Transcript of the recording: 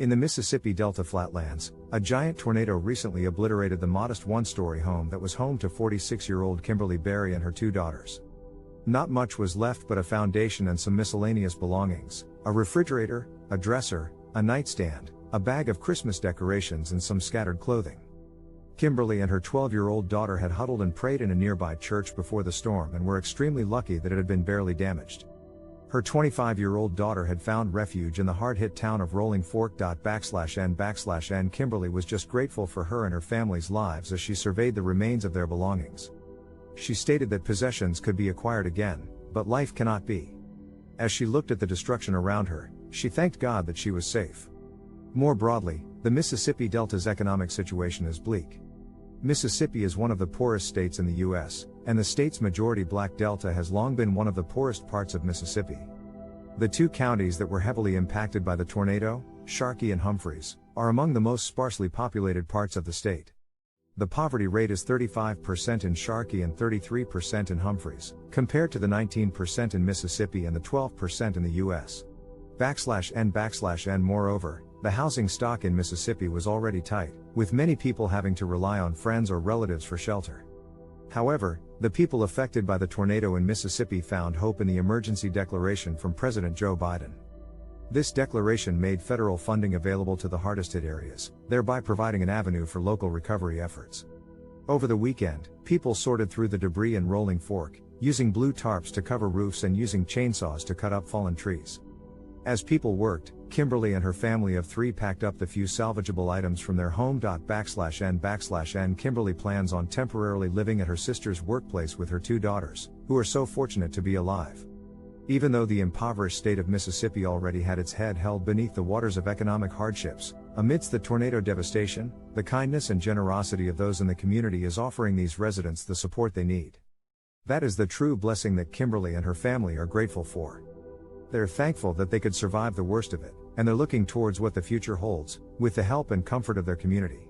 In the Mississippi Delta flatlands, a giant tornado recently obliterated the modest one-story home that was home to 46-year-old Kimberly Berry and her two daughters. Not much was left but a foundation and some miscellaneous belongings, a refrigerator, a dresser, a nightstand, a bag of Christmas decorations and some scattered clothing. Kimberly and her 12-year-old daughter had huddled and prayed in a nearby church before the storm and were extremely lucky that it had been barely damaged. Her 25-year-old daughter had found refuge in the hard-hit town of Rolling Fork. N/N Kimberly was just grateful for her and her family's lives as she surveyed the remains of their belongings. She stated that possessions could be acquired again, but life cannot be. As she looked at the destruction around her, she thanked God that she was safe. More broadly, the Mississippi Delta's economic situation is bleak. Mississippi is one of the poorest states in the U.S., and the state's majority black delta has long been one of the poorest parts of Mississippi. The two counties that were heavily impacted by the tornado, Sharkey and Humphreys, are among the most sparsely populated parts of the state. The poverty rate is 35% in Sharkey and 33% in Humphreys, compared to the 19% in Mississippi and the 12% in the U.S. N/N Moreover, the housing stock in Mississippi was already tight, with many people having to rely on friends or relatives for shelter. However, the people affected by the tornado in Mississippi found hope in the emergency declaration from President Joe Biden. This declaration made federal funding available to the hardest hit areas, thereby providing an avenue for local recovery efforts. Over the weekend, people sorted through the debris in Rolling Fork, using blue tarps to cover roofs and using chainsaws to cut up fallen trees. As people worked, Kimberly and her family of three packed up the few salvageable items from their home. N/N Kimberly plans on temporarily living at her sister's workplace with her two daughters, who are so fortunate to be alive. Even though the impoverished state of Mississippi already had its head held beneath the waters of economic hardships, amidst the tornado devastation, the kindness and generosity of those in the community is offering these residents the support they need. That is the true blessing that Kimberly and her family are grateful for. They're thankful that they could survive the worst of it, and they're looking towards what the future holds, with the help and comfort of their community.